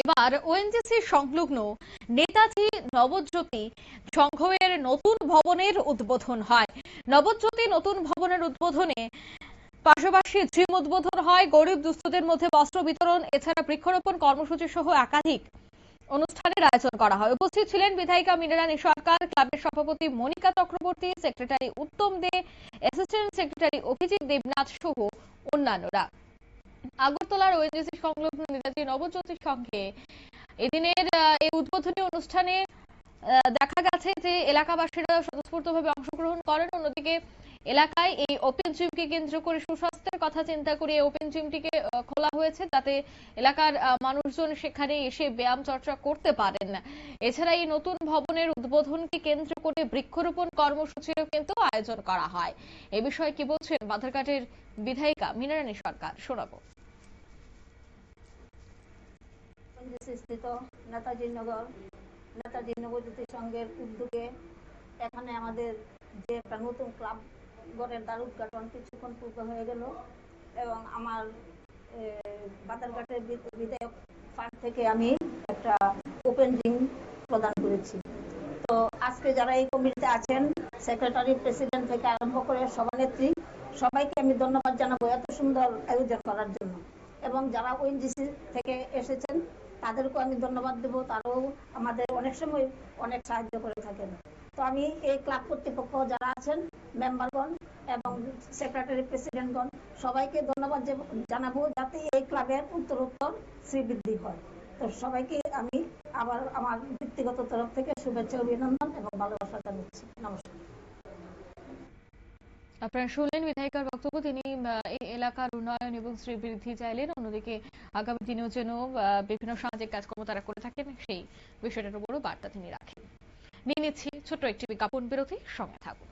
এবার ওএনজিসি সংলগ্ন নেতাজি নবজ্যোতি সংঘের নতুন ভবনের উদ্বোধন হয়। নবজ্যোতি নতুন ভবনের উদ্বোধনে পাশাপাশি জিম উদ্বোধন হয়, গরিব দুস্থদের মধ্যে বস্ত্র বিতরণ, এছাড়া বৃক্ষরোপণ কর্মসূচি সহ একাধিক অনুষ্ঠানের আয়োজন করা হয়। উপস্থিত ছিলেন বিধায়িকা মীনারানী সরকার, ক্লাবের সভাপতি মনিকা চক্রবর্তী, সেক্রেটারি উত্তম দে, অ্যাসিস্ট্যান্ট সেক্রেটারি অভিজিৎ দেবনাথ সহ অন্যান্যরা। আগরতলার ওএনজিসি সংলগ্ন নেতাজি নবজ্যোতি সংঘে এদিনের এই উদ্বোধনী অনুষ্ঠানে দেখা গেছে যে এলাকাবাসীরা স্বতঃস্ফূর্তভাবে অংশগ্রহণ করেন। অন্যদিকে এলাকায় এই ওপেন জিমকে কেন্দ্র করে সুস্বাস্থ্যের কথা চিন্তা করে এই ওপেন জিমটিকে খোলা হয়েছে, যাতে এলাকার মানুষজন সেখানে এসে ব্যায়াম চর্চা করতে পারেন। এছাড়া এই নতুন ভবনের উদ্বোধনকে কেন্দ্র করে বৃক্ষরোপণ কর্মসূচিরও কিন্তু আয়োজন করা হয়। এ বিষয়ে কি বলছেন বাধারঘাটের বিধায়িকা মীনারানী সরকার, শোনাবো। স্থিত নেতাজি নবজ্যোতি সংঘের উদ্যোগে এখানে আমাদের যে একটা নতুন ক্লাব ঘরের দ্বার উদ্ঘাটন কিছুক্ষণ পূর্বে হয়ে গেল এবং আমার বাদারঘাটের বিধায়ক ফান্ড থেকে আমি একটা ওপেন জিম প্রদান করেছি। তো আজকে যারা এই কমিটিতে আছেন, সেক্রেটারি, প্রেসিডেন্ট থেকে আরম্ভ করে সভানেত্রী, সবাইকে আমি ধন্যবাদ জানাবো এত সুন্দর আয়োজন করার জন্য। এবং যারা ওএনজিসি থেকে এসেছেন তাদেরকেও আমি ধন্যবাদ দেবো, তারাও আমাদের অনেক সময় অনেক সাহায্য করে থাকেন। তো আমি এই ক্লাব কর্তৃপক্ষ যারা আছেন, মেম্বারগণ এবং সেক্রেটারি, প্রেসিডেন্টগণ, সবাইকে ধন্যবাদ জানাবো, যাতে এই ক্লাবের উত্তরোত্তর শ্রীবৃদ্ধি হয়। তো সবাইকে আমি আবার আমার ব্যক্তিগত তরফ থেকে শুভেচ্ছা, অভিনন্দন এবং ভালোবাসা জানাচ্ছি। নমস্কার। আপনারা শুনলেন বিধায়িকার বক্তব্য। তিনি এই এলাকার উন্নয়ন এবং শ্রীবৃদ্ধি চাইলেন। অন্যদিকে আগামী দিনেও যেন বিভিন্ন সামাজিক কাজকর্ম তারা করে থাকেন সেই বিষয়টার উপরও বার্তা তিনি রাখেন। নিয়ে নিচ্ছি ছোট্ট একটি বিজ্ঞাপন বিরতি, সঙ্গে থাকুন।